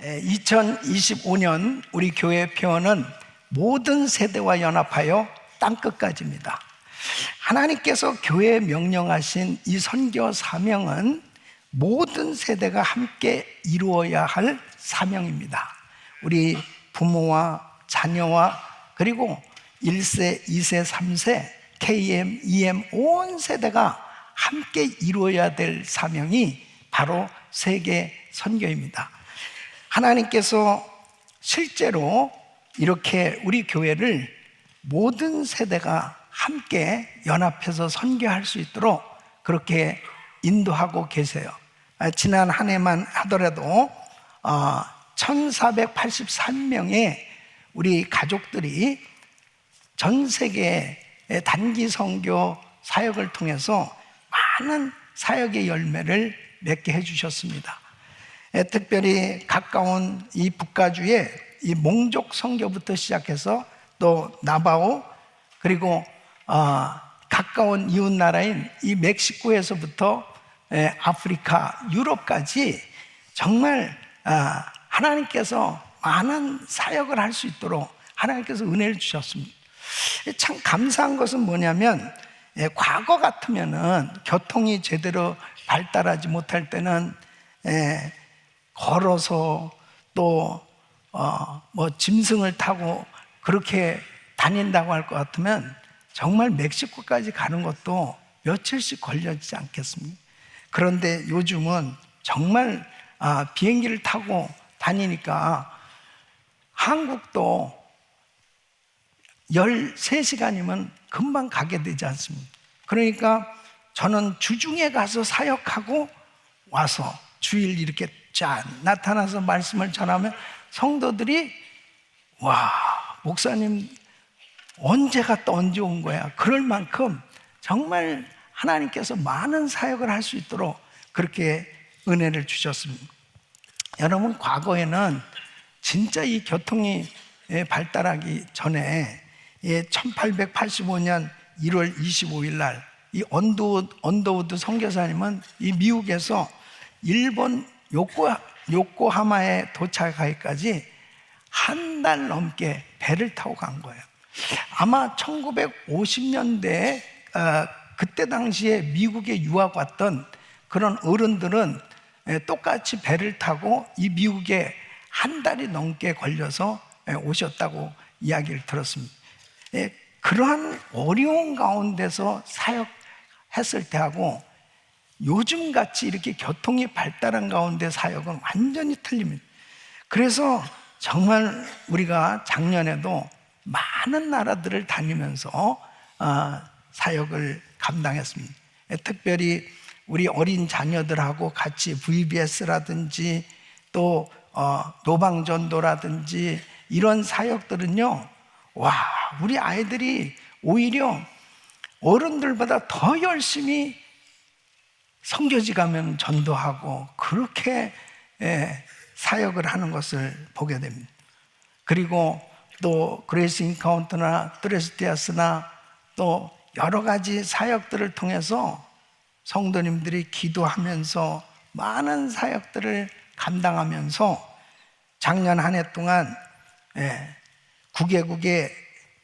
2025년 우리 교회 표어는 모든 세대와 연합하여 땅끝까지입니다. 하나님께서 교회에 명령하신 이 선교 사명은 모든 세대가 함께 이루어야 할 사명입니다. 우리 부모와 자녀와 그리고 1세, 2세, 3세, KM, EM 온 세대가 함께 이루어야 될 사명이 바로 세계 선교입니다. 하나님께서 실제로 이렇게 우리 교회를 모든 세대가 함께 연합해서 선교할 수 있도록 그렇게 인도하고 계세요. 지난 한 해만 하더라도 1483명의 우리 가족들이 전 세계의 단기 선교 사역을 통해서 많은 사역의 열매를 맺게 해주셨습니다. 특별히 가까운 이 북가주의 이 몽족 선교부터 시작해서 또 나바오 그리고 가까운 이웃 나라인 이 멕시코에서부터 아프리카, 유럽까지 정말 하나님께서 많은 사역을 할 수 있도록 하나님께서 은혜를 주셨습니다. 참 감사한 것은 뭐냐면 과거 같으면은 교통이 제대로 발달하지 못할 때는 걸어서 또 짐승을 타고 그렇게 다닌다고 할 것 같으면 정말 멕시코까지 가는 것도 며칠씩 걸리지 않겠습니까? 그런데 요즘은 정말 비행기를 타고 다니니까 한국도 13시간이면 금방 가게 되지 않습니까? 그러니까 저는 주중에 가서 사역하고 와서 주일 이렇게 짠 나타나서 말씀을 전하면 성도들이 와, 목사님 언제 갔다 언제 온 거야? 그럴 만큼 정말 하나님께서 많은 사역을 할 수 있도록 그렇게 은혜를 주셨습니다. 여러분, 과거에는 진짜 이 교통이 발달하기 전에 1885년 1월 25일 날 이 언더우드 선교사님은 이 미국에서 일본 요코하마에 도착하기까지 한 달 넘게 배를 타고 간 거예요. 아마 1950년대 그때 당시에 미국에 유학 왔던 그런 어른들은 똑같이 배를 타고 이 미국에 한 달이 넘게 걸려서 오셨다고 이야기를 들었습니다. 그러한 어려운 가운데서 사역했을 때하고 요즘같이 이렇게 교통이 발달한 가운데 사역은 완전히 틀립니다. 그래서 정말 우리가 작년에도 많은 나라들을 다니면서 사역을 감당했습니다. 특별히 우리 어린 자녀들하고 같이 VBS라든지 또 노방전도라든지 이런 사역들은요, 와, 우리 아이들이 오히려 어른들보다 더 열심히 선교지 가면 전도하고 그렇게 사역을 하는 것을 보게 됩니다. 그리고 또 그레이스 인카운트나 트레스티아스나 또 여러 가지 사역들을 통해서 성도님들이 기도하면서 많은 사역들을 감당하면서 작년 한 해 동안 9개국에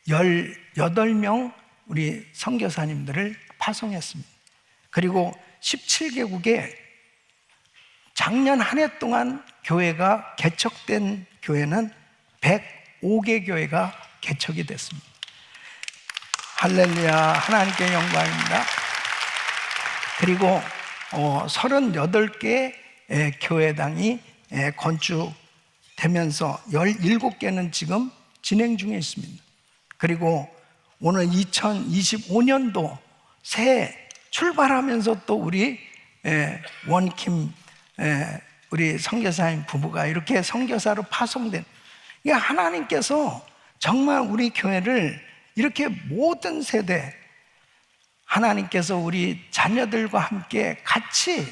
18명 우리 선교사님들을 파송했습니다. 그리고 17개국에 작년 한 해 동안 교회가 개척된 교회는 105개 교회가 개척이 됐습니다. 할렐루야, 하나님께 영광입니다. 그리고 38개 교회당이 건축되면서 17개는 지금 진행 중에 있습니다. 그리고 오늘 2025년도 새해 출발하면서 또 우리 원킴 우리 선교사님 부부가 이렇게 선교사로 파송된, 하나님께서 정말 우리 교회를 이렇게 모든 세대 하나님께서 우리 자녀들과 함께 같이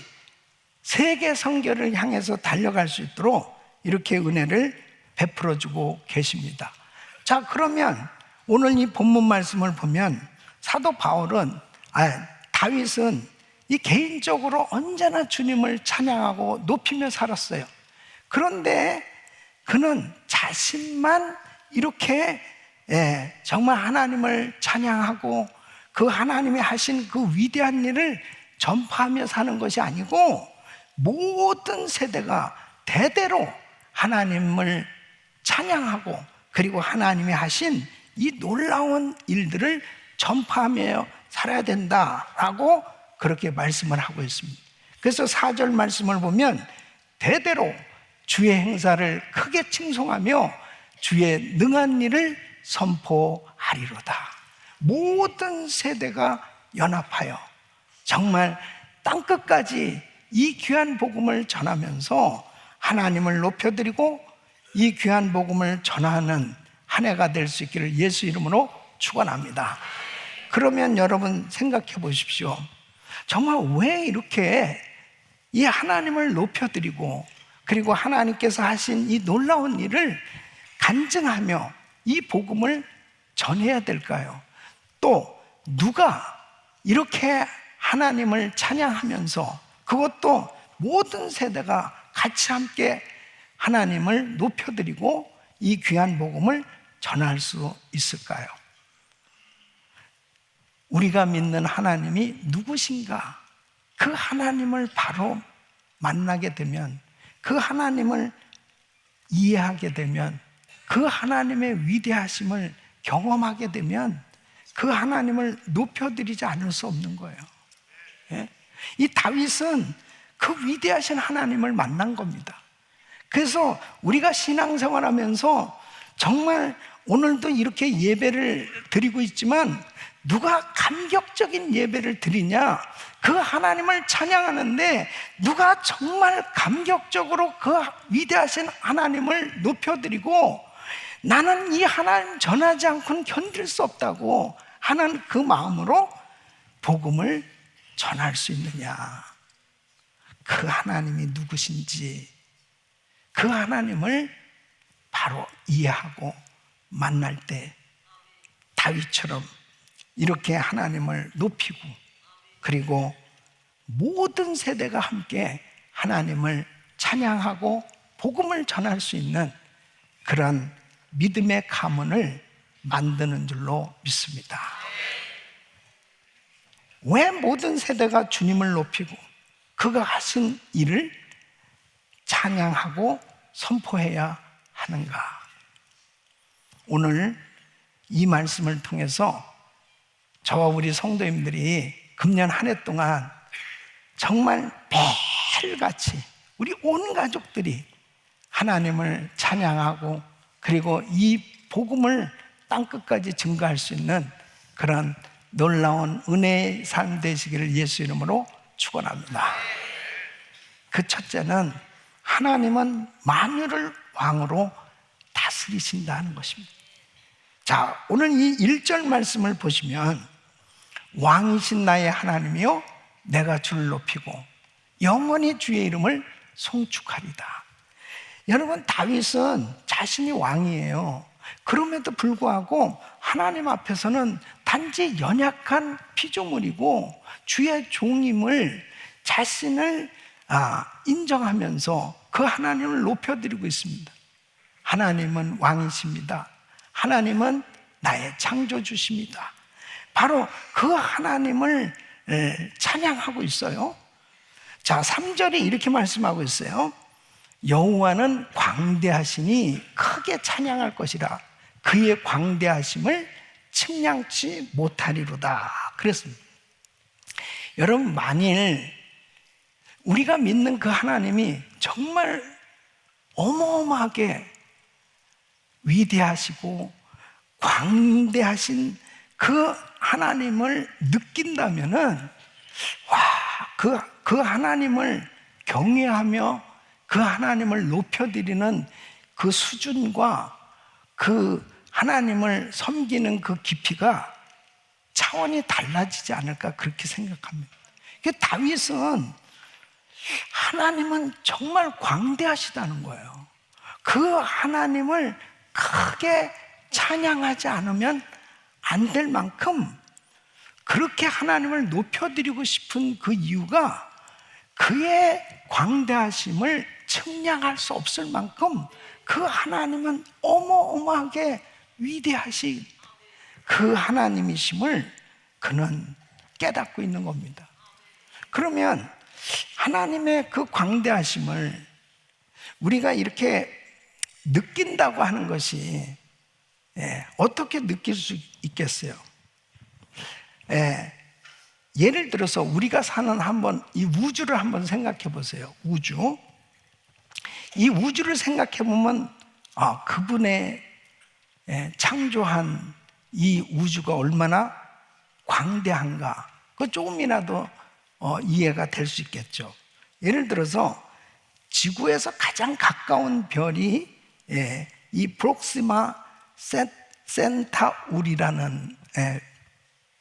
세계 선교를 향해서 달려갈 수 있도록 이렇게 은혜를 베풀어 주고 계십니다. 자, 그러면 오늘 이 본문 말씀을 보면 사도 바울은 다윗은 이 개인적으로 언제나 주님을 찬양하고 높이며 살았어요. 그런데 그는 자신만 이렇게 정말 하나님을 찬양하고 그 하나님이 하신 그 위대한 일을 전파하며 사는 것이 아니고 모든 세대가 대대로 하나님을 찬양하고 그리고 하나님이 하신 이 놀라운 일들을 전파하며 살아야 된다라고 그렇게 말씀을 하고 있습니다. 그래서 4절 말씀을 보면 대대로 주의 행사를 크게 칭송하며 주의 능한 일을 선포하리로다. 모든 세대가 연합하여 정말 땅끝까지 이 귀한 복음을 전하면서 하나님을 높여드리고 이 귀한 복음을 전하는 한 해가 될 수 있기를 예수 이름으로 축원합니다. 그러면 여러분 생각해 보십시오. 정말 왜 이렇게 이 하나님을 높여드리고 그리고 하나님께서 하신 이 놀라운 일을 간증하며 이 복음을 전해야 될까요? 또 누가 이렇게 하나님을 찬양하면서 그것도 모든 세대가 같이 함께 하나님을 높여드리고 이 귀한 복음을 전할 수 있을까요? 우리가 믿는 하나님이 누구신가? 그 하나님을 바로 만나게 되면, 그 하나님을 이해하게 되면, 그 하나님의 위대하심을 경험하게 되면 그 하나님을 높여드리지 않을 수 없는 거예요. 이 다윗은 그 위대하신 하나님을 만난 겁니다. 그래서 우리가 신앙생활하면서 정말 오늘도 이렇게 예배를 드리고 있지만 누가 감격적인 예배를 드리냐? 그 하나님을 찬양하는데 누가 정말 감격적으로 그 위대하신 하나님을 높여드리고 나는 이 하나님 전하지 않고는 견딜 수 없다고 하는 그 마음으로 복음을 전할 수 있느냐? 그 하나님이 누구신지 그 하나님을 바로 이해하고 만날 때 다윗처럼 이렇게 하나님을 높이고 그리고 모든 세대가 함께 하나님을 찬양하고 복음을 전할 수 있는 그런 믿음의 가문을 만드는 줄로 믿습니다. 왜 모든 세대가 주님을 높이고 그가 하신 일을 찬양하고 선포해야 하는가? 오늘 이 말씀을 통해서 저와 우리 성도님들이 금년 한 해 동안 정말 매일같이 우리 온 가족들이 하나님을 찬양하고 그리고 이 복음을 땅끝까지 증거할 수 있는 그런 놀라운 은혜의 삶 되시기를 예수 이름으로 축원합니다. 그 첫째는 하나님은 만유를 왕으로 다스리신다는 것입니다. 자, 오늘 이 1절 말씀을 보시면 왕이신 나의 하나님이요 내가 주를 높이고 영원히 주의 이름을 송축하리다. 여러분, 다윗은 자신이 왕이에요. 그럼에도 불구하고 하나님 앞에서는 단지 연약한 피조물이고 주의 종임을 자신을 인정하면서 그 하나님을 높여드리고 있습니다. 하나님은 왕이십니다. 하나님은 나의 창조주십니다. 바로 그 하나님을 찬양하고 있어요. 자, 3절에 이렇게 말씀하고 있어요. 여호와는 광대하시니 크게 찬양할 것이라 그의 광대하심을 측량치 못하리로다 그랬습니다. 여러분, 만일 우리가 믿는 그 하나님이 정말 어마어마하게 위대하시고 광대하신 그 하나님을 느낀다면은 그 하나님을 경외하며 그 하나님을 높여드리는 그 수준과 그 하나님을 섬기는 그 깊이가 차원이 달라지지 않을까 그렇게 생각합니다. 다윗은 하나님은 정말 광대하시다는 거예요. 그 하나님을 크게 찬양하지 않으면 안 될 만큼 그렇게 하나님을 높여드리고 싶은 그 이유가 그의 광대하심을 측량할 수 없을 만큼 그 하나님은 어마어마하게 위대하신 그 하나님이심을 그는 깨닫고 있는 겁니다. 그러면 하나님의 그 광대하심을 우리가 이렇게 느낀다고 하는 것이 어떻게 느낄 수 있겠어요? 예를 들어서 우리가 사는 이 우주를 한번 생각해 보세요. 이 우주를 생각해 보면 그분의 창조한 이 우주가 얼마나 광대한가, 그 조금이라도 이해가 될 수 있겠죠. 예를 들어서 지구에서 가장 가까운 별이 이 프록시마 센타우리라는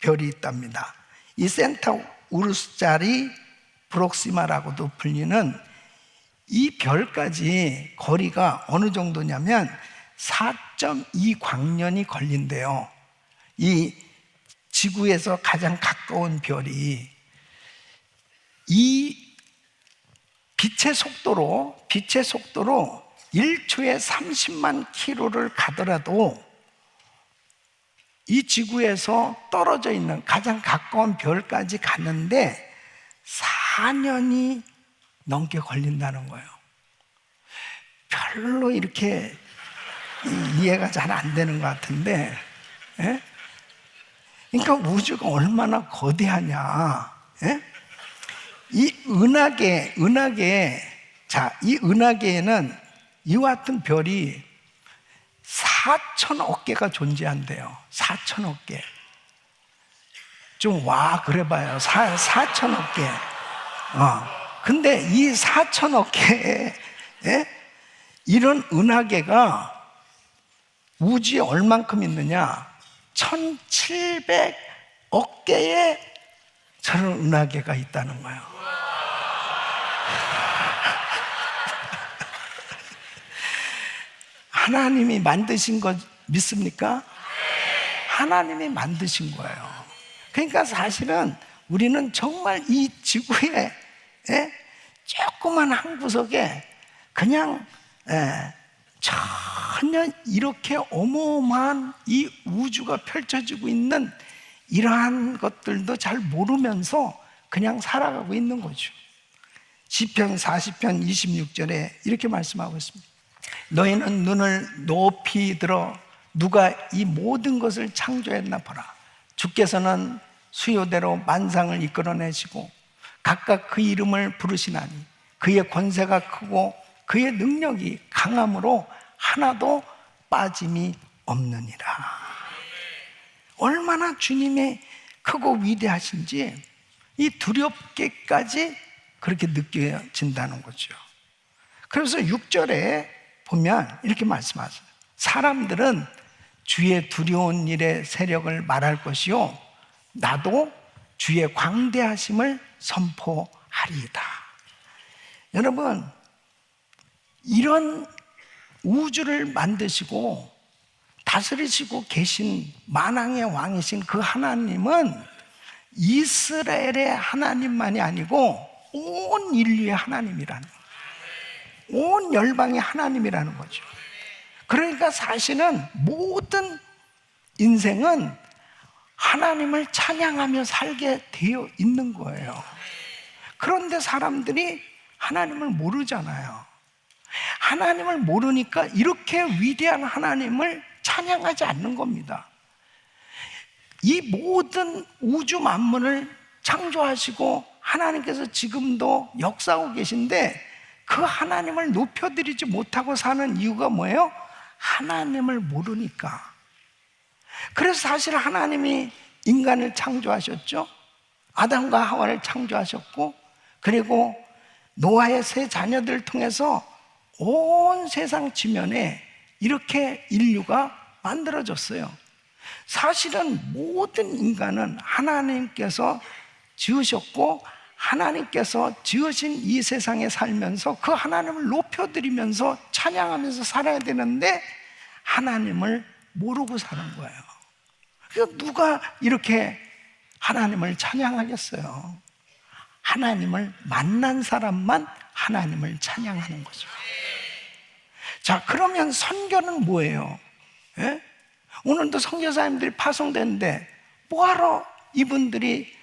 별이 있답니다. 이 센타우루스짜리 프록시마라고도 불리는 이 별까지 거리가 어느 정도냐면 4.2 광년이 걸린대요. 이 지구에서 가장 가까운 별이 이 빛의 속도로 1초에 30만 킬로를 가더라도 이 지구에서 떨어져 있는 가장 가까운 별까지 갔는데 4년이 넘게 걸린다는 거예요. 별로 이렇게 이해가 잘 안 되는 것 같은데, 그러니까 우주가 얼마나 거대하냐. 이 은하계에는 이와 같은 별이 4천억 개가 존재한대요. 4천억 개. 좀 그래봐요. 4천억 개. 근데 이 4천억 개의 이런 은하계가 우주에 얼만큼 있느냐? 1700억 개의 저런 은하계가 있다는 거예요. 하나님이 만드신 거 믿습니까? 하나님이 만드신 거예요. 그러니까 사실은 우리는 정말 이 지구의 조그만 한 구석에 그냥 전혀 이렇게 어마어마한 이 우주가 펼쳐지고 있는 이러한 것들도 잘 모르면서 그냥 살아가고 있는 거죠. 시편 40편 26절에 이렇게 말씀하고 있습니다. 너희는 눈을 높이 들어 누가 이 모든 것을 창조했나 보라. 주께서는 수요대로 만상을 이끌어내시고 각각 그 이름을 부르시나니 그의 권세가 크고 그의 능력이 강함으로 하나도 빠짐이 없느니라. 얼마나 주님의 크고 위대하신지 이 두렵게까지 그렇게 느껴진다는 거죠. 그래서 6절에 보면 이렇게 말씀하세요. 사람들은 주의 두려운 일의 세력을 말할 것이요 나도 주의 광대하심을 선포하리이다. 여러분, 이런 우주를 만드시고 다스리시고 계신 만왕의 왕이신 그 하나님은 이스라엘의 하나님만이 아니고 온 인류의 하나님이라는 거예요. 온 열방의 하나님이라는 거죠. 그러니까 사실은 모든 인생은 하나님을 찬양하며 살게 되어 있는 거예요. 그런데 사람들이 하나님을 모르잖아요. 하나님을 모르니까 이렇게 위대한 하나님을 찬양하지 않는 겁니다. 이 모든 우주 만물을 창조하시고 하나님께서 지금도 역사하고 계신데 그 하나님을 높여드리지 못하고 사는 이유가 뭐예요? 하나님을 모르니까. 그래서 사실 하나님이 인간을 창조하셨죠. 아담과 하와를 창조하셨고 그리고 노아의 세 자녀들을 통해서 온 세상 지면에 이렇게 인류가 만들어졌어요. 사실은 모든 인간은 하나님께서 지으셨고 하나님께서 지으신 이 세상에 살면서 그 하나님을 높여드리면서 찬양하면서 살아야 되는데 하나님을 모르고 사는 거예요. 그래서 누가 이렇게 하나님을 찬양하겠어요? 하나님을 만난 사람만 하나님을 찬양하는 거죠. 자, 그러면 선교는 뭐예요? 예? 오늘도 선교사님들이 파송되는데 뭐하러 이분들이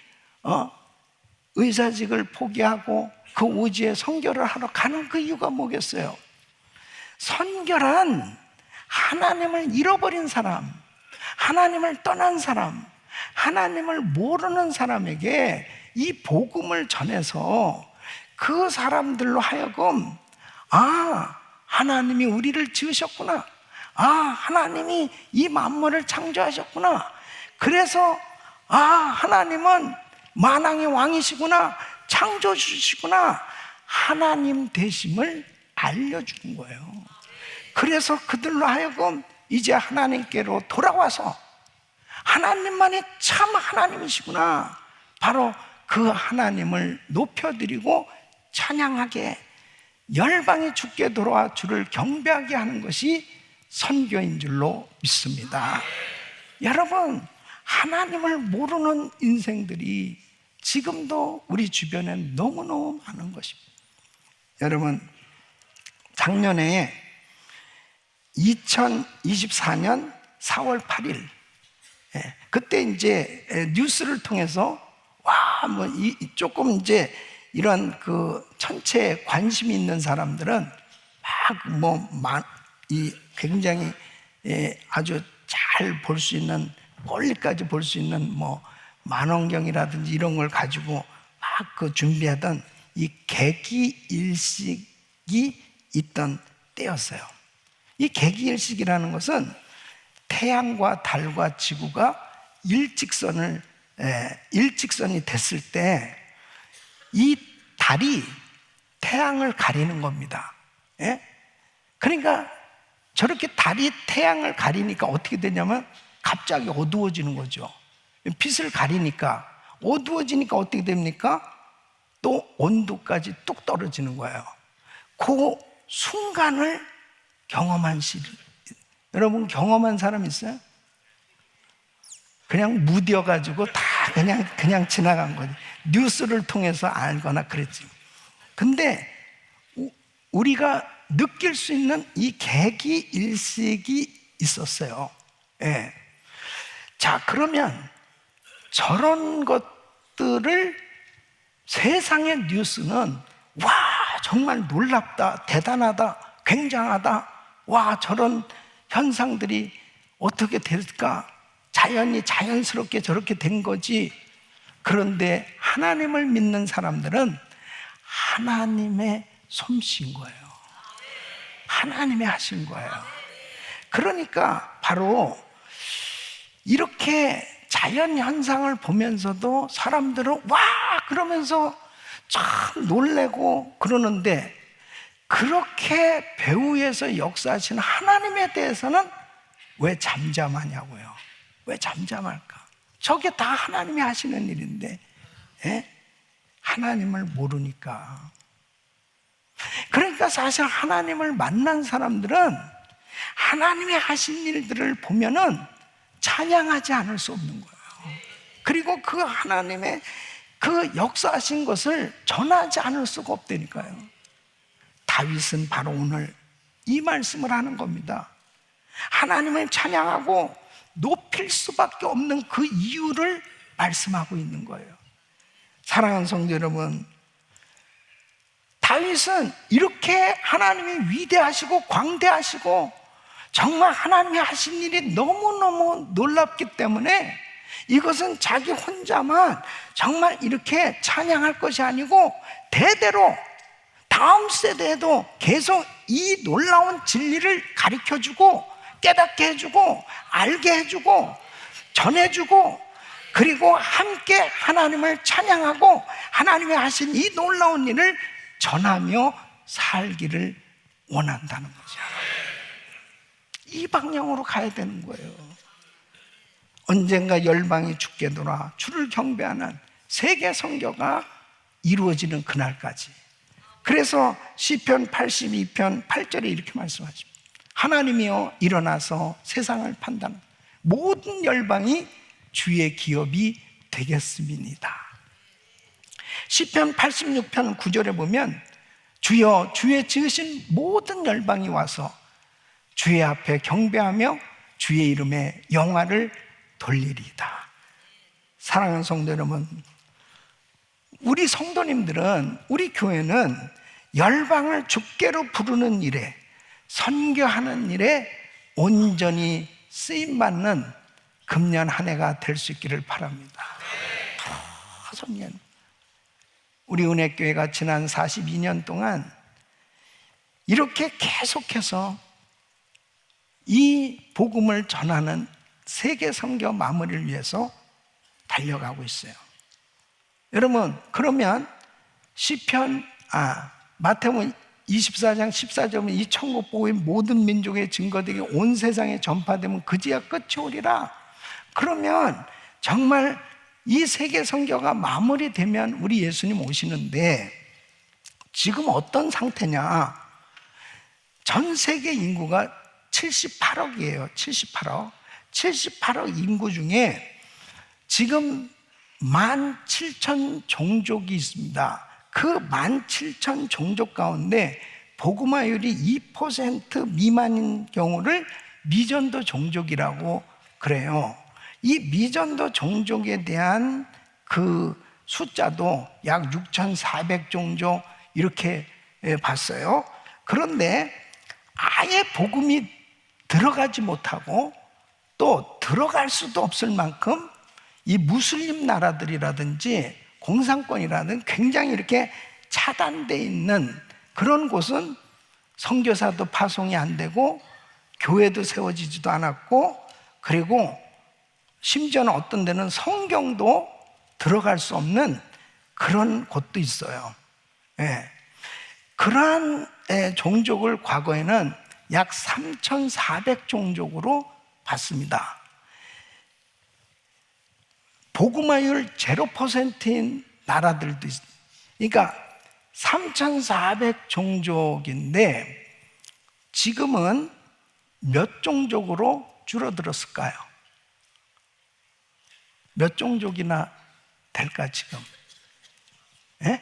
의사직을 포기하고 그 오지에 선교를 하러 가는 그 이유가 뭐겠어요? 선교란 하나님을 잃어버린 사람, 하나님을 떠난 사람, 하나님을 모르는 사람에게 이 복음을 전해서 그 사람들로 하여금 하나님이 우리를 지으셨구나, 하나님이 이 만물을 창조하셨구나, 그래서 하나님은 만왕의 왕이시구나, 창조주시구나, 하나님 되심을 알려주는 거예요. 그래서 그들로 하여금 이제 하나님께로 돌아와서 하나님만이 참 하나님이시구나, 바로 그 하나님을 높여드리고 찬양하게, 열방이 주께 돌아와 주를 경배하게 하는 것이 선교인 줄로 믿습니다. 여러분, 하나님을 모르는 인생들이 지금도 우리 주변에 너무너무 많은 것입니다. 여러분, 작년에 2024년 4월 8일 그때 이제 뉴스를 통해서 조금 이제 이런 그 천체에 관심이 있는 사람들은 굉장히 아주 잘 볼 수 있는, 멀리까지 볼 수 있는 만원경이라든지 이런 걸 가지고 막 그 준비하던 이 개기일식이 있던 때였어요. 이 개기일식이라는 것은 태양과 달과 지구가 일직선이 됐을 때 이 달이 태양을 가리는 겁니다. 그러니까 저렇게 달이 태양을 가리니까 어떻게 되냐면 갑자기 어두워지는 거죠. 빛을 가리니까 어두워지니까 어떻게 됩니까? 또 온도까지 뚝 떨어지는 거예요. 그 순간을 경험한 여러분 경험한 사람 있어요? 그냥 무뎌가지고 다 그냥 지나간 거지. 뉴스를 통해서 알거나 그랬지. 근데 우리가 느낄 수 있는 이 개기일식이 있었어요. 자, 그러면 저런 것들을 세상의 뉴스는 정말 놀랍다, 대단하다, 굉장하다, 저런 현상들이 어떻게 될까? 자연이 자연스럽게 저렇게 된 거지. 그런데 하나님을 믿는 사람들은 하나님의 솜씨인 거예요. 하나님이 하신 거예요. 그러니까 바로 이렇게 자연 현상을 보면서도 사람들은 그러면서 참 놀래고 그러는데, 그렇게 배후에서 역사하시는 하나님에 대해서는 왜 잠잠하냐고요. 왜 잠잠할까? 저게 다 하나님이 하시는 일인데 하나님을 모르니까. 그러니까 사실 하나님을 만난 사람들은 하나님이 하신 일들을 보면은 찬양하지 않을 수 없는 거예요. 그리고 그 하나님의 그 역사하신 것을 전하지 않을 수가 없다니까요. 다윗은 바로 오늘 이 말씀을 하는 겁니다. 하나님을 찬양하고 높일 수밖에 없는 그 이유를 말씀하고 있는 거예요. 사랑하는 성도 여러분, 다윗은 이렇게 하나님이 위대하시고 광대하시고 정말 하나님이 하신 일이 너무너무 놀랍기 때문에 이것은 자기 혼자만 정말 이렇게 찬양할 것이 아니고 대대로 다음 세대에도 계속 이 놀라운 진리를 가르쳐주고 깨닫게 해주고 알게 해주고 전해주고, 그리고 함께 하나님을 찬양하고 하나님이 하신 이 놀라운 일을 전하며 살기를 원한다는 거죠. 이 방향으로 가야 되는 거예요. 언젠가 열방이 주께 돌아 주를 경배하는 세계 선교가 이루어지는 그날까지. 그래서 시편 82편 8절에 이렇게 말씀하십니다. 하나님이여 일어나서 세상을 판단하는 모든 열방이 주의 기업이 되겠음이니이다. 시편 86편 9절에 보면 주여 주의 지으신 모든 열방이 와서 주의 앞에 경배하며 주의 이름에 영화를 돌리리이다. 사랑하는 성도 여러분, 우리 성도님들은, 우리 교회는 열방을 주께로 부르는 일에, 선교하는 일에 온전히 쓰임받는 금년 한 해가 될 수 있기를 바랍니다. 성년, 우리 은혜교회가 지난 42년 동안 이렇게 계속해서 이 복음을 전하는 세계 선교 마무리를 위해서 달려가고 있어요. 여러분, 그러면 마태복음 24장 14절은 이 천국 복음이 모든 민족의 증거되게 온 세상에 전파되면 그제야 끝이 오리라. 그러면 정말 이 세계 선교가 마무리되면 우리 예수님 오시는데 지금 어떤 상태냐? 전 세계 인구가 78억이에요. 78억 인구 중에 지금 17,000 종족이 있습니다. 그 17,000 종족 가운데 복음화율이 2% 미만인 경우를 미전도 종족이라고 그래요. 이 미전도 종족에 대한 그 숫자도 약 6,400 종족 이렇게 봤어요. 그런데 아예 복음이 들어가지 못하고 또 들어갈 수도 없을 만큼 이 무슬림 나라들이라든지 공산권이라든 굉장히 이렇게 차단되어 있는 그런 곳은 선교사도 파송이 안 되고 교회도 세워지지도 않았고, 그리고 심지어는 어떤 데는 성경도 들어갈 수 없는 그런 곳도 있어요. 예. 그러한 종족을 과거에는 약 3,400 종족으로 봤습니다. 복음화율 0%인 나라들도 있습니다. 그러니까 3,400 종족인데 지금은 몇 종족으로 줄어들었을까요? 몇 종족이나 될까 지금? 예?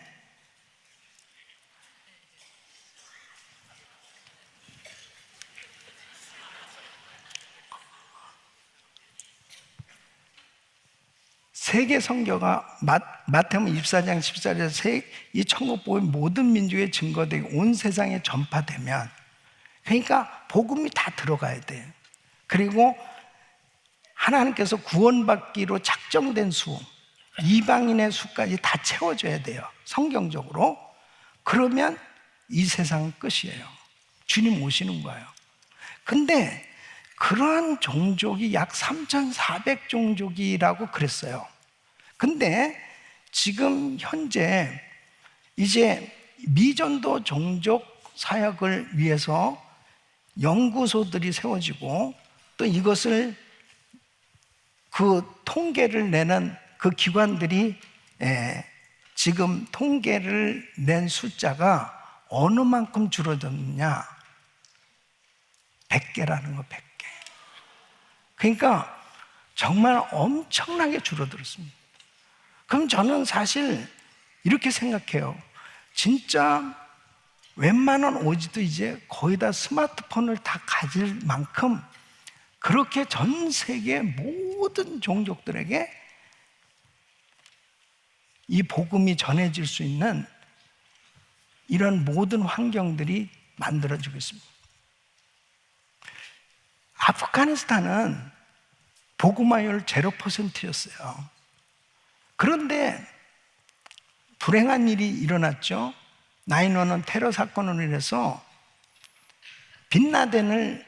세계 선교가 마태복음 24장 14절에서 이 천국 복음이 모든 민족의 증거되고 온 세상에 전파되면, 그러니까 복음이 다 들어가야 돼요. 그리고 하나님께서 구원받기로 작정된 수, 이방인의 수까지 다 채워줘야 돼요. 성경적으로. 그러면 이 세상은 끝이에요. 주님 오시는 거예요. 근데 그러한 종족이 약 3,400 종족이라고 그랬어요. 근데 지금 현재 이제 미전도 종족 사역을 위해서 연구소들이 세워지고, 또 이것을 그 통계를 내는 그 기관들이 지금 통계를 낸 숫자가 어느 만큼 줄어졌느냐? 100개라는 거, 100개. 그러니까 정말 엄청나게 줄어들었습니다. 그럼 저는 사실 이렇게 생각해요. 진짜 웬만한 오지도 이제 거의 다 스마트폰을 다 가질 만큼 그렇게 전 세계 모든 종족들에게 이 복음이 전해질 수 있는 이런 모든 환경들이 만들어지고 있습니다. 아프가니스탄은 복음화율 0%였어요. 그런데 불행한 일이 일어났죠. 9/11 테러 사건으로 인해서 빈라덴을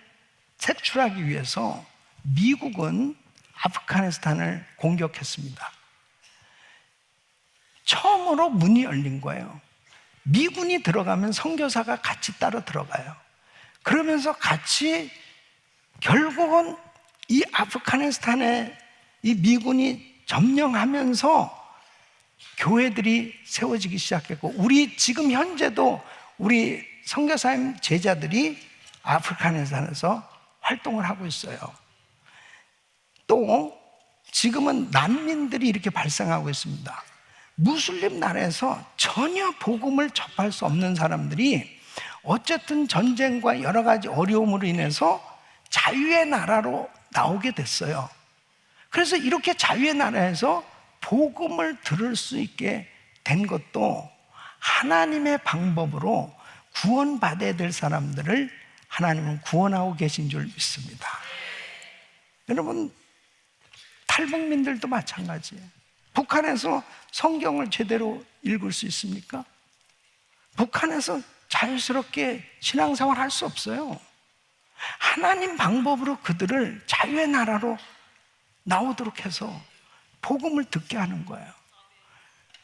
색출하기 위해서 미국은 아프가니스탄을 공격했습니다. 처음으로 문이 열린 거예요. 미군이 들어가면 선교사가 같이 따라 들어가요. 그러면서 같이 결국은 이 아프가니스탄에 이 미군이 점령하면서 교회들이 세워지기 시작했고, 우리 지금 현재도 우리 선교사님 제자들이 아프가니스탄에서 활동을 하고 있어요. 또 지금은 난민들이 이렇게 발생하고 있습니다. 무슬림 나라에서 전혀 복음을 접할 수 없는 사람들이 어쨌든 전쟁과 여러 가지 어려움으로 인해서 자유의 나라로 나오게 됐어요. 그래서 이렇게 자유의 나라에서 복음을 들을 수 있게 된 것도 하나님의 방법으로 구원받아야 될 사람들을 하나님은 구원하고 계신 줄 믿습니다. 여러분, 탈북민들도 마찬가지예요. 북한에서 성경을 제대로 읽을 수 있습니까? 북한에서 자유스럽게 신앙생활 할 수 없어요. 하나님 방법으로 그들을 자유의 나라로 나오도록 해서 복음을 듣게 하는 거예요.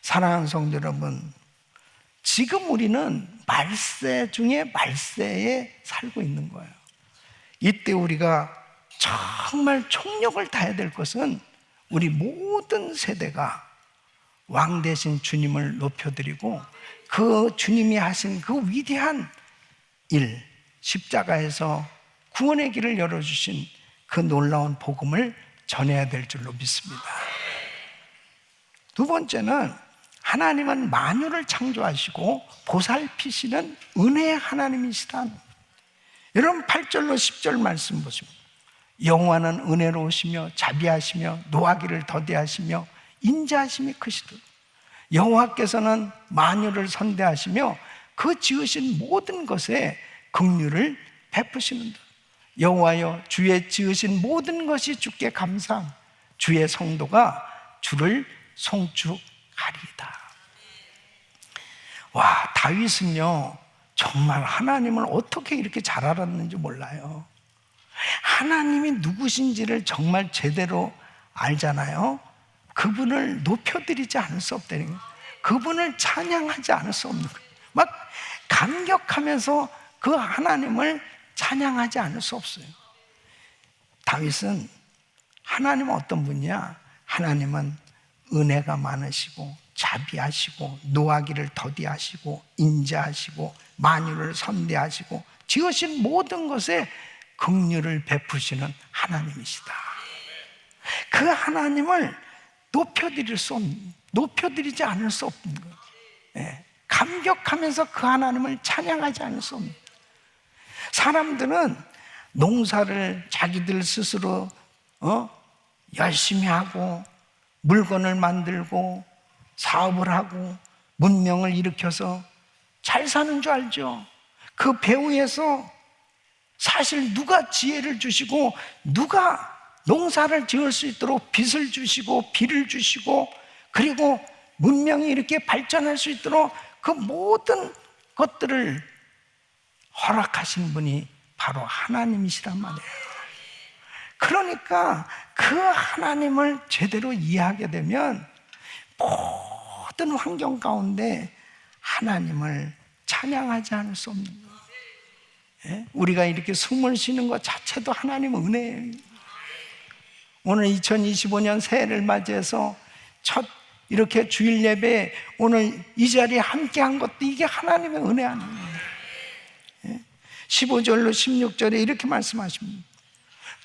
사랑하는 성도 여러분, 지금 우리는 말세 중에 말세에 살고 있는 거예요. 이때 우리가 정말 총력을 다해야 될 것은 우리 모든 세대가 왕 대신 주님을 높여드리고 그 주님이 하신 그 위대한 일, 십자가에서 구원의 길을 열어주신 그 놀라운 복음을 전해야 될 줄로 믿습니다. 두 번째는 하나님은 만유를 창조하시고 보살피시는 은혜의 하나님이시다. 여러분 8절로 10절 말씀 보시면 여호와는 은혜로우시며 자비하시며 노하기를 더디하시며 인자하심이 크시도다. 여호와께서는 만유를 선대하시며 그 지으신 모든 것에 긍휼을 베푸시는다. 여호와여 주의 지으신 모든 것이 주께 감사함. 주의 성도가 주를 송축하리이다. 와, 다윗은요 정말 하나님을 어떻게 이렇게 잘 알았는지 몰라요. 하나님이 누구신지를 정말 제대로 알잖아요. 그분을 높여드리지 않을 수 없다는 거예요. 그분을 찬양하지 않을 수 없는 거예요. 막 감격하면서 그 하나님을 찬양하지 않을 수 없어요. 다윗은 하나님은 어떤 분이야? 하나님은 은혜가 많으시고 자비하시고 노하기를 더디하시고 인자하시고 만유를 선대하시고 지으신 모든 것에 긍휼을 베푸시는 하나님이시다. 그 하나님을 높여드리지 않을 수 없는 거예요. 네. 감격하면서 그 하나님을 찬양하지 않을 수 없는 거예요. 사람들은 농사를 자기들 스스로 열심히 하고 물건을 만들고 사업을 하고 문명을 일으켜서 잘 사는 줄 알죠. 그 배후에서 사실 누가 지혜를 주시고 누가 농사를 지을 수 있도록 빚을 주시고 비를 주시고 그리고 문명이 이렇게 발전할 수 있도록 그 모든 것들을 허락하신 분이 바로 하나님이시란 말이에요. 그러니까 그 하나님을 제대로 이해하게 되면 모든 환경 가운데 하나님을 찬양하지 않을 수 없는 거예요. 예? 우리가 이렇게 숨을 쉬는 것 자체도 하나님의 은혜예요. 오늘 2025년 새해를 맞이해서 첫 이렇게 주일 예배 오늘 이 자리에 함께 한 것도 이게 하나님의 은혜 아니에요. 15절로 16절에 이렇게 말씀하십니다.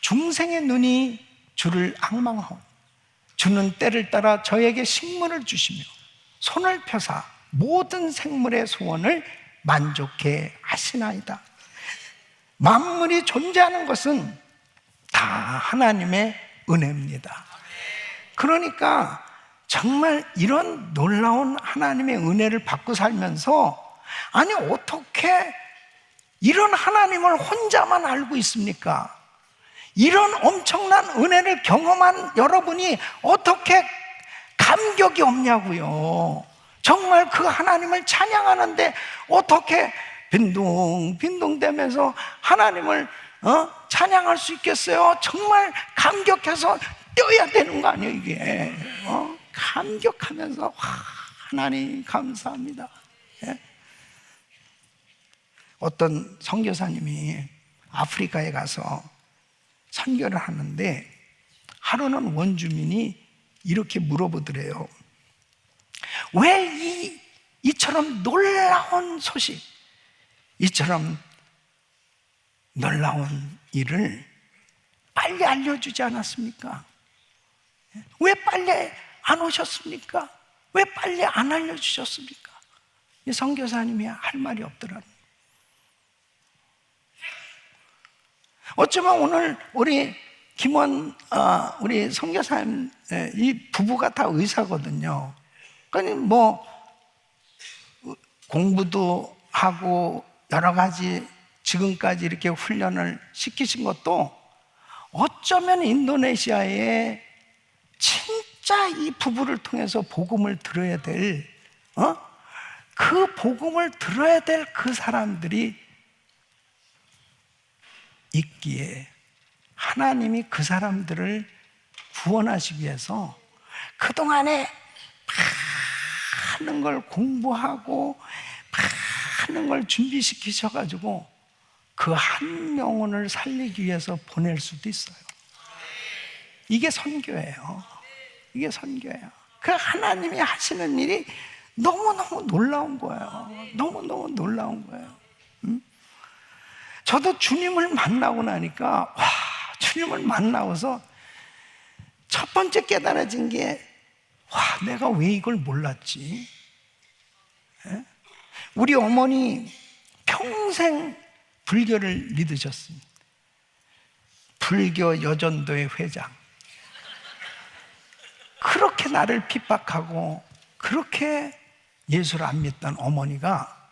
중생의 눈이 주를 앙망하오. 주는 때를 따라 저에게 식물을 주시며 손을 펴사 모든 생물의 소원을 만족해 하시나이다. 만물이 존재하는 것은 다 하나님의 은혜입니다. 그러니까 정말 이런 놀라운 하나님의 은혜를 받고 살면서 아니 어떻게 이런 하나님을 혼자만 알고 있습니까? 이런 엄청난 은혜를 경험한 여러분이 어떻게 감격이 없냐고요. 정말 그 하나님을 찬양하는데 어떻게 빈둥빈둥대면서 하나님을 찬양할 수 있겠어요? 정말 감격해서 뛰어야 되는 거 아니에요 이게. 감격하면서 하나님 감사합니다. 예? 어떤 선교사님이 아프리카에 가서 선교를 하는데 하루는 원주민이 이렇게 물어보더래요. 왜 이처럼 놀라운 소식, 이처럼 놀라운 일을 빨리 알려주지 않았습니까? 왜 빨리 안 오셨습니까? 왜 빨리 안 알려주셨습니까? 이 선교사님이 할 말이 없더라고요. 어쩌면 오늘 우리 우리 선교사님 이 부부가 다 의사거든요. 그러니까 뭐 공부도 하고 여러 가지 지금까지 이렇게 훈련을 시키신 것도 어쩌면 인도네시아에 진짜 이 부부를 통해서 복음을 들어야 될, 그 복음을 들어야 될 그 사람들이 있기에 하나님이 그 사람들을 구원하시기 위해서 그동안에 많은 걸 공부하고 많은 걸 준비시키셔가지고 그 한 영혼을 살리기 위해서 보낼 수도 있어요. 이게 선교예요. 이게 선교예요. 그 하나님이 하시는 일이 너무너무 놀라운 거예요. 너무너무 놀라운 거예요. 저도 주님을 만나고 나니까 주님을 만나고서 첫 번째 깨달아진 게 내가 왜 이걸 몰랐지? 우리 어머니 평생 불교를 믿으셨습니다. 불교 여전도의 회장. 그렇게 나를 핍박하고 그렇게 예수를 안 믿던 어머니가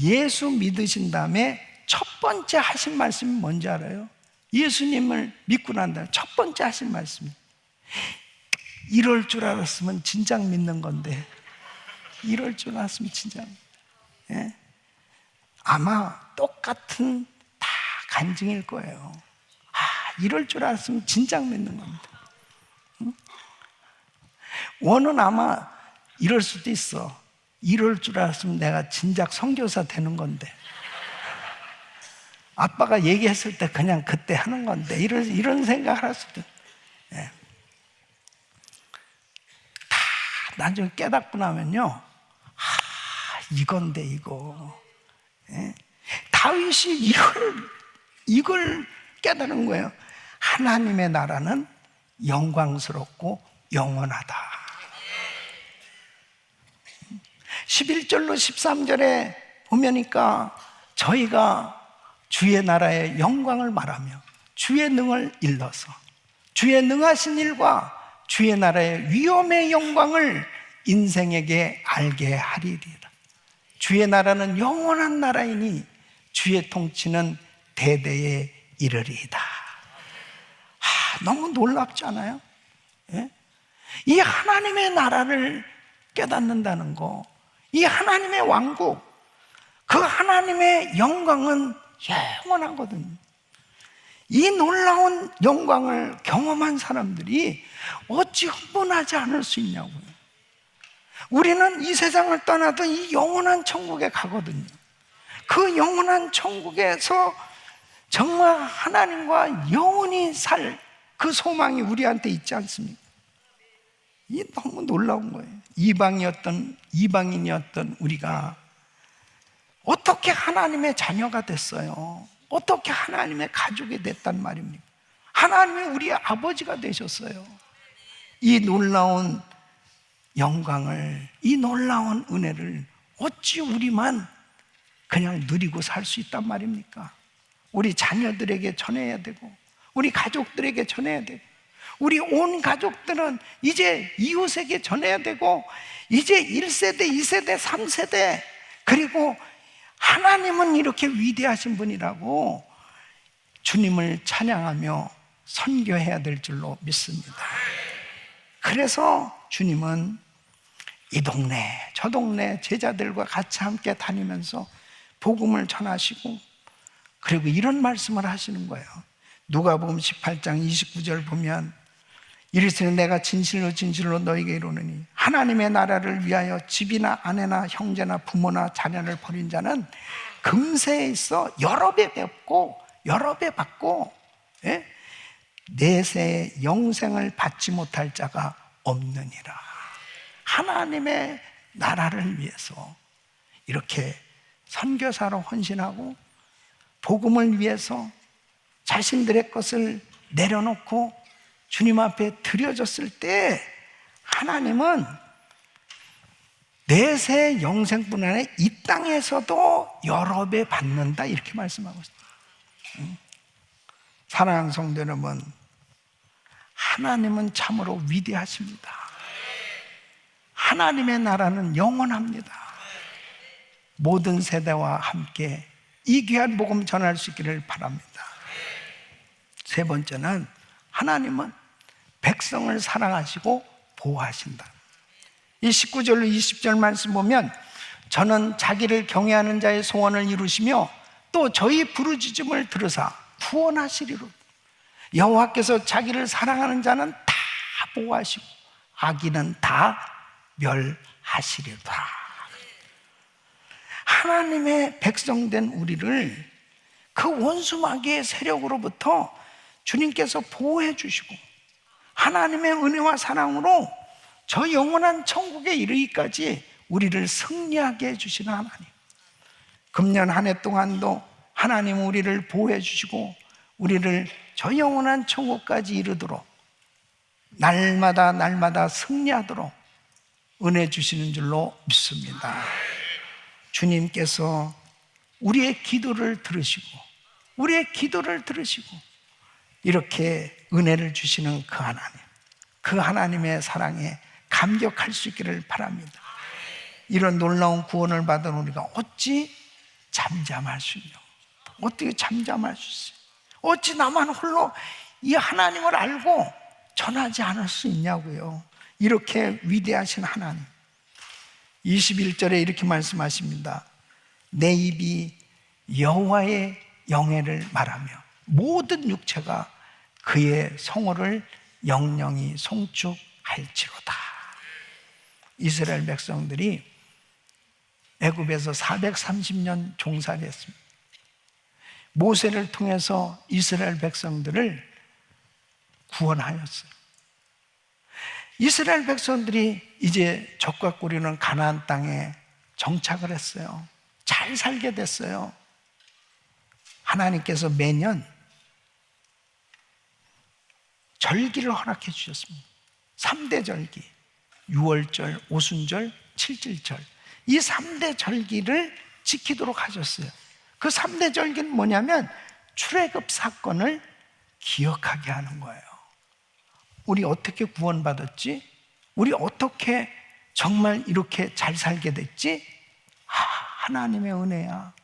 예수 믿으신 다음에 첫 번째 하신 말씀이 뭔지 알아요? 예수님을 믿고 난 다음에 첫 번째 하신 말씀이 이럴 줄 알았으면 진작 믿는 건데, 이럴 줄 알았으면 진작. 예? 아마 똑같은 다 간증일 거예요. 이럴 줄 알았으면 진작 믿는 겁니다. 원은 아마 이럴 수도 있어. 이럴 줄 알았으면 내가 진작 선교사 되는 건데, 아빠가 얘기했을 때 그냥 그때 하는 건데, 이런 생각을 할 수도. 예. 다 나중에 깨닫고 나면요, 이건데 이거. 예. 다윗이 이걸 깨달은 거예요. 하나님의 나라는 영광스럽고 영원하다. 11절로 13절에 보면니까 저희가 주의 나라의 영광을 말하며 주의 능을 일러서 주의 능하신 일과 주의 나라의 위엄의 영광을 인생에게 알게 하리리라. 주의 나라는 영원한 나라이니 주의 통치는 대대에 이르리이다. 너무 놀랍지 않아요? 예? 이 하나님의 나라를 깨닫는다는 거, 이 하나님의 왕국, 그 하나님의 영광은 영원하거든요. 이 놀라운 영광을 경험한 사람들이 어찌 흥분하지 않을 수 있냐고요. 우리는 이 세상을 떠나도 이 영원한 천국에 가거든요. 그 영원한 천국에서 정말 하나님과 영원히 살 그 소망이 우리한테 있지 않습니까? 이게 너무 놀라운 거예요. 이방인이었던 우리가 어떻게 하나님의 자녀가 됐어요? 어떻게 하나님의 가족이 됐단 말입니까? 하나님이 우리의 아버지가 되셨어요. 이 놀라운 영광을, 이 놀라운 은혜를 어찌 우리만 그냥 누리고 살 수 있단 말입니까? 우리 자녀들에게 전해야 되고, 우리 가족들에게 전해야 되고, 우리 온 가족들은 이제 이웃에게 전해야 되고, 이제 1세대, 2세대, 3세대, 그리고 하나님은 이렇게 위대하신 분이라고 주님을 찬양하며 선교해야 될 줄로 믿습니다. 그래서 주님은 이 동네 저 동네 제자들과 같이 함께 다니면서 복음을 전하시고, 그리고 이런 말씀을 하시는 거예요. 누가복음 18장 29절 보면 이르시되 내가 진실로 진실로 너에게 이르노니 하나님의 나라를 위하여 집이나 아내나 형제나 부모나 자녀를 버린 자는 금세에 있어 여러 배 뵙고 여러 배 받고, 예? 내세에 영생을 받지 못할 자가 없느니라. 하나님의 나라를 위해서 이렇게 선교사로 헌신하고 복음을 위해서 자신들의 것을 내려놓고 주님 앞에 드려졌을 때 하나님은 내세 영생뿐 아니라 이 땅에서도 여러 배 받는다, 이렇게 말씀하고 있습니다. 사랑하는 성도 여러분, 하나님은 참으로 위대하십니다. 하나님의 나라는 영원합니다. 모든 세대와 함께 이 귀한 복음 전할 수 있기를 바랍니다. 세 번째는 하나님은 백성을 사랑하시고 보호하신다. 이 19절로 20절 말씀 보면, 저는 자기를 경외하는 자의 소원을 이루시며 또 저희 부르짖음을 들으사 구원하시리로. 여호와께서 자기를 사랑하는 자는 다 보호하시고 악인은 다 멸하시리라. 하나님의 백성된 우리를 그 원수 마귀의 세력으로부터 주님께서 보호해 주시고 하나님의 은혜와 사랑으로 저 영원한 천국에 이르기까지 우리를 승리하게 해주시는 하나님. 금년 한 해 동안도 하나님 우리를 보호해 주시고 우리를 저 영원한 천국까지 이르도록 날마다 날마다 승리하도록 은혜 주시는 줄로 믿습니다. 주님께서 우리의 기도를 들으시고 이렇게 은혜를 주시는 그 하나님의 사랑에 감격할 수 있기를 바랍니다. 이런 놀라운 구원을 받은 우리가 어찌 잠잠할 수 있냐? 어떻게 잠잠할 수 있어요? 어찌 나만 홀로 이 하나님을 알고 전하지 않을 수 있냐고요. 이렇게 위대하신 하나님. 21절에 이렇게 말씀하십니다. 내 입이 여호와의 영예를 말하며 모든 육체가 그의 성호를 영영히 송축할지로다. 이스라엘 백성들이 애굽에서 430년 종살이 했습니다. 모세를 통해서 이스라엘 백성들을 구원하였어요. 이스라엘 백성들이 이제 적과 꾸리는 가나안 땅에 정착을 했어요. 잘 살게 됐어요. 하나님께서 매년 절기를 허락해 주셨습니다. 3대 절기, 유월절, 오순절, 칠칠절. 이 3대 절기를 지키도록 하셨어요. 그 3대 절기는 뭐냐면 출애굽 사건을 기억하게 하는 거예요. 우리 어떻게 구원받았지? 우리 어떻게 정말 이렇게 잘 살게 됐지? 하나님의 은혜야.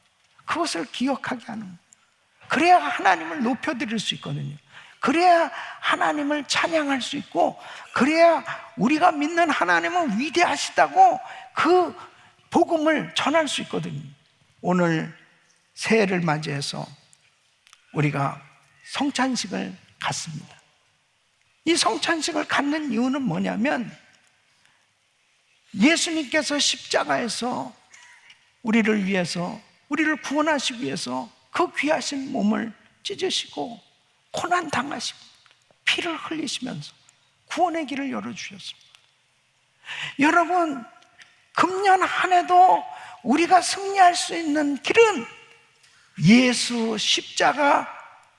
그것을 기억하게 하는 거예요. 그래야 하나님을 높여드릴 수 있거든요. 그래야 하나님을 찬양할 수 있고, 그래야 우리가 믿는 하나님은 위대하시다고 그 복음을 전할 수 있거든요. 오늘 새해를 맞이해서 우리가 성찬식을 갖습니다. 이 성찬식을 갖는 이유는 뭐냐면, 예수님께서 십자가에서 우리를 위해서, 우리를 구원하시기 위해서 그 귀하신 몸을 찢으시고 고난 당하시고 피를 흘리시면서 구원의 길을 열어주셨습니다. 여러분, 금년 한 해도 우리가 승리할 수 있는 길은 예수 십자가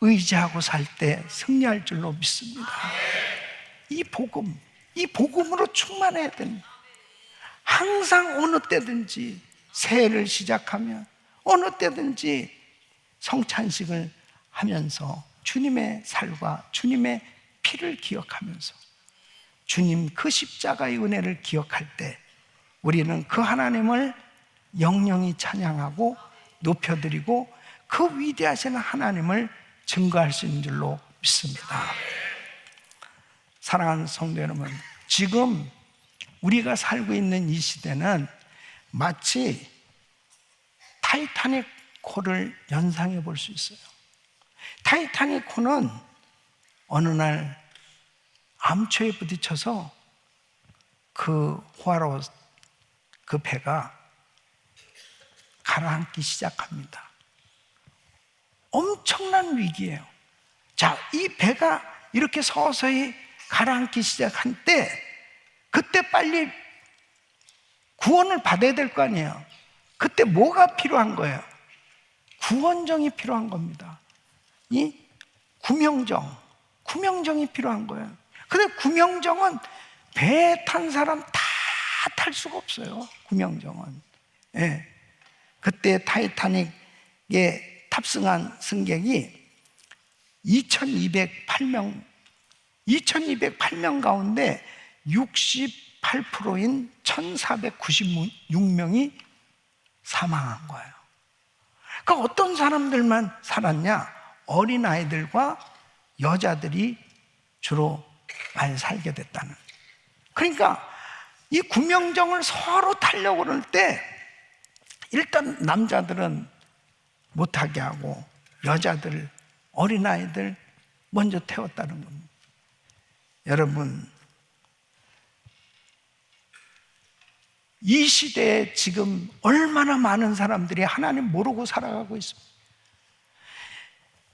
의지하고 살 때 승리할 줄로 믿습니다. 이 복음으로 충만해야 됩니다. 항상 어느 때든지 새해를 시작하면 어느 때든지 성찬식을 하면서 주님의 살과 주님의 피를 기억하면서 주님 그 십자가의 은혜를 기억할 때 우리는 그 하나님을 영영히 찬양하고 높여드리고 그 위대하신 하나님을 증거할 수 있는 줄로 믿습니다. 사랑하는 성도 여러분, 지금 우리가 살고 있는 이 시대는 마치 타이타닉 호를 연상해 볼 수 있어요. 타이타닉 호는 어느 날 암초에 부딪혀서 그 호화로 그 배가 가라앉기 시작합니다. 엄청난 위기예요. 자, 이 배가 이렇게 서서히 가라앉기 시작한 때, 그때 빨리 구원을 받아야 될 거 아니에요. 그때 뭐가 필요한 거예요? 구원정이 필요한 겁니다. 이 구명정이 필요한 거예요. 근데 구명정은 배에 탄 사람 다 탈 수가 없어요. 구명정은. 예. 그때 타이타닉에 탑승한 승객이 2208명 가운데 68%인 1496명이 사망한 거예요. 그러니까 어떤 사람들만 살았냐? 어린아이들과 여자들이 주로 많이 살게 됐다는. 그러니까 이 구명정을 서로 타려고 그럴 때 일단 남자들은 못하게 하고 여자들, 어린아이들 먼저 태웠다는 겁니다. 여러분, 이 시대에 지금 얼마나 많은 사람들이 하나님 모르고 살아가고 있습니다.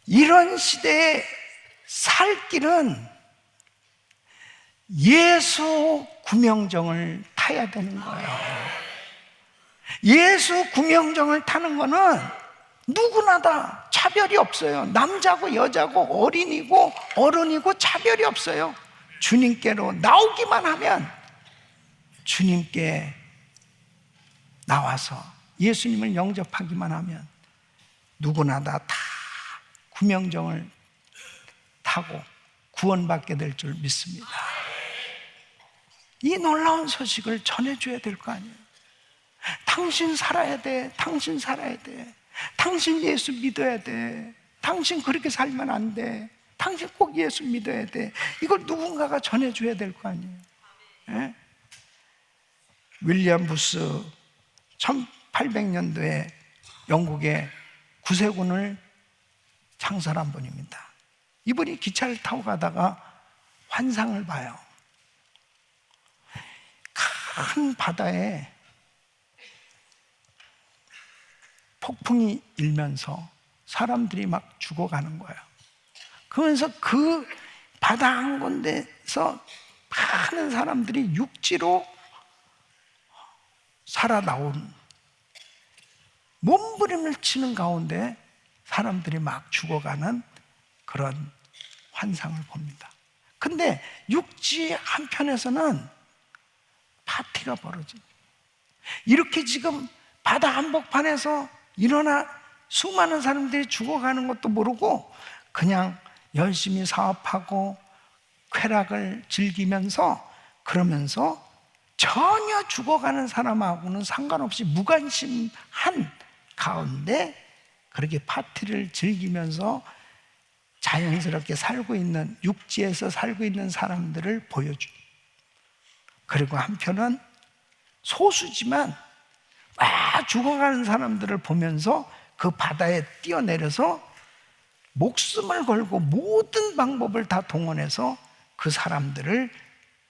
이런 시대에 살 길은 예수 구명정을 타야 되는 거예요. 예수 구명정을 타는 거는 누구나 다 차별이 없어요. 남자고 여자고 어린이고 어른이고 차별이 없어요. 주님께로 나오기만 하면, 주님께 나와서 예수님을 영접하기만 하면 누구나 다 구명정을 타고 구원받게 될 줄 믿습니다. 이 놀라운 소식을 전해줘야 될 거 아니에요. 당신 살아야 돼. 당신 살아야 돼. 당신 예수 믿어야 돼. 당신 그렇게 살면 안 돼. 당신 꼭 예수 믿어야 돼. 이걸 누군가가 전해줘야 될 거 아니에요. 예? 윌리엄 부스 1800년도에 영국의 구세군을 창설한 분입니다. 이분이 기차를 타고 가다가 환상을 봐요. 큰 바다에 폭풍이 일면서 사람들이 막 죽어가는 거예요. 그러면서 그 바다 한 군데서 많은 사람들이 육지로 살아나온, 몸부림을 치는 가운데 사람들이 막 죽어가는 그런 환상을 봅니다. 근데 육지 한편에서는 파티가 벌어집니다. 이렇게 지금 바다 한복판에서 일어나 수많은 사람들이 죽어가는 것도 모르고 그냥 열심히 사업하고 쾌락을 즐기면서, 그러면서 전혀 죽어가는 사람하고는 상관없이 무관심한 가운데 그렇게 파티를 즐기면서 자연스럽게 살고 있는, 육지에서 살고 있는 사람들을 보여줍니다. 그리고 한편은 소수지만 죽어가는 사람들을 보면서 그 바다에 뛰어내려서 목숨을 걸고 모든 방법을 다 동원해서 그 사람들을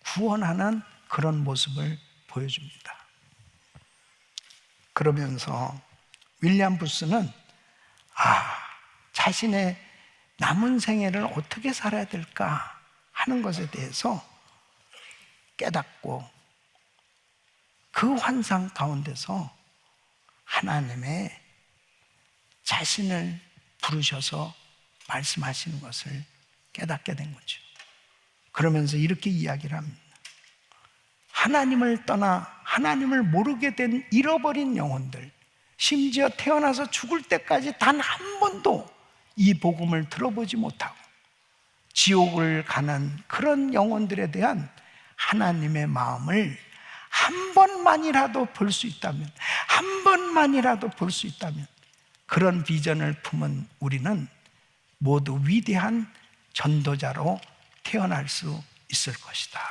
구원하는 그런 모습을 보여줍니다. 그러면서 윌리엄 부스는 자신의 남은 생애를 어떻게 살아야 될까 하는 것에 대해서 깨닫고 그 환상 가운데서 하나님의 자신을 부르셔서 말씀하시는 것을 깨닫게 된 거죠. 그러면서 이렇게 이야기를 합니다. 하나님을 떠나 하나님을 모르게 된 잃어버린 영혼들, 심지어 태어나서 죽을 때까지 단 한 번도 이 복음을 들어보지 못하고 지옥을 가는 그런 영혼들에 대한 하나님의 마음을 한 번만이라도 볼 수 있다면, 한 번만이라도 볼 수 있다면, 그런 비전을 품은 우리는 모두 위대한 전도자로 태어날 수 있을 것이다.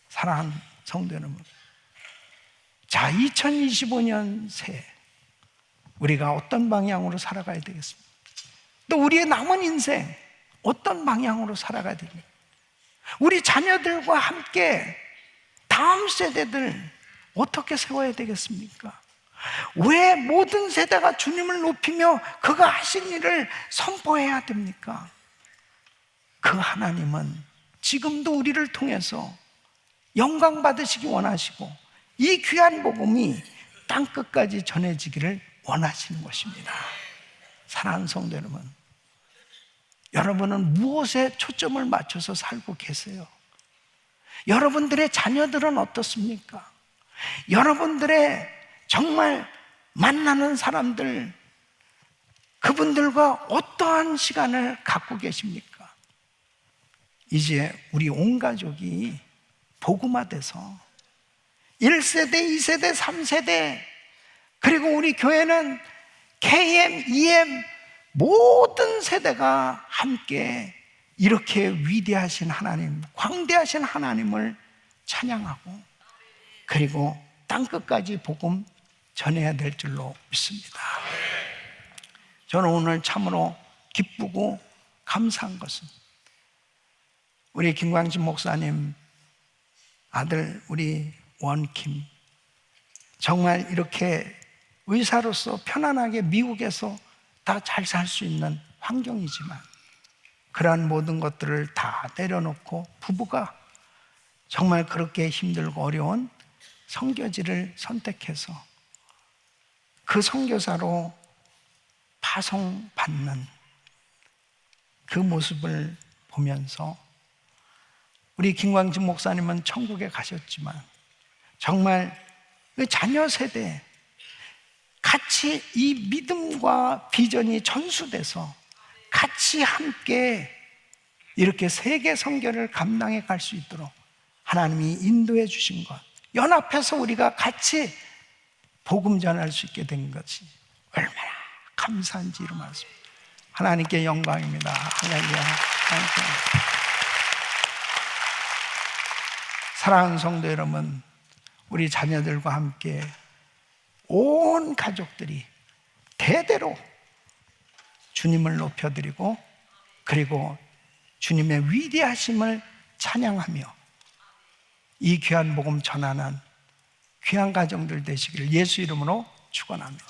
사랑하는 성도 여러분, 자, 2025년 새해 우리가 어떤 방향으로 살아가야 되겠습니까? 또 우리의 남은 인생 어떤 방향으로 살아가야 됩니까? 우리 자녀들과 함께 다음 세대들 어떻게 세워야 되겠습니까? 왜 모든 세대가 주님을 높이며 그가 하신 일을 선포해야 됩니까? 그 하나님은 지금도 우리를 통해서 영광 받으시기 원하시고 이 귀한 복음이 땅끝까지 전해지기를 원하시는 것입니다. 사랑하는 성도 여러분, 여러분은 무엇에 초점을 맞춰서 살고 계세요? 여러분들의 자녀들은 어떻습니까? 여러분들의 정말 만나는 사람들, 그분들과 어떠한 시간을 갖고 계십니까? 이제 우리 온 가족이 복음화돼서 1세대, 2세대, 3세대, 그리고 우리 교회는 KM, EM 모든 세대가 함께 이렇게 위대하신 하나님, 광대하신 하나님을 찬양하고, 그리고 땅끝까지 복음 전해야 될 줄로 믿습니다. 저는 오늘 참으로 기쁘고 감사한 것은 우리 김광진 목사님 아들 우리 원킴, 정말 이렇게 의사로서 편안하게 미국에서 다 잘 살 수 있는 환경이지만 그러한 모든 것들을 다 내려놓고 부부가 정말 그렇게 힘들고 어려운 선교지를 선택해서 그 선교사로 파송받는 그 모습을 보면서 우리 김광진 목사님은 천국에 가셨지만 정말 그 자녀 세대 같이 이 믿음과 비전이 전수돼서 같이 함께 이렇게 세계 선교를 감당해 갈 수 있도록 하나님이 인도해 주신 것, 연합해서 우리가 같이 복음 전할 수 있게 된 것이 얼마나 감사한지 이루 말씀입니다. 하나님께 영광입니다. 할렐루야. 사랑하는 성도 여러분, 우리 자녀들과 함께 온 가족들이 대대로 주님을 높여드리고 그리고 주님의 위대하심을 찬양하며 이 귀한 복음 전하는 귀한 가정들 되시기를 예수 이름으로 축원합니다.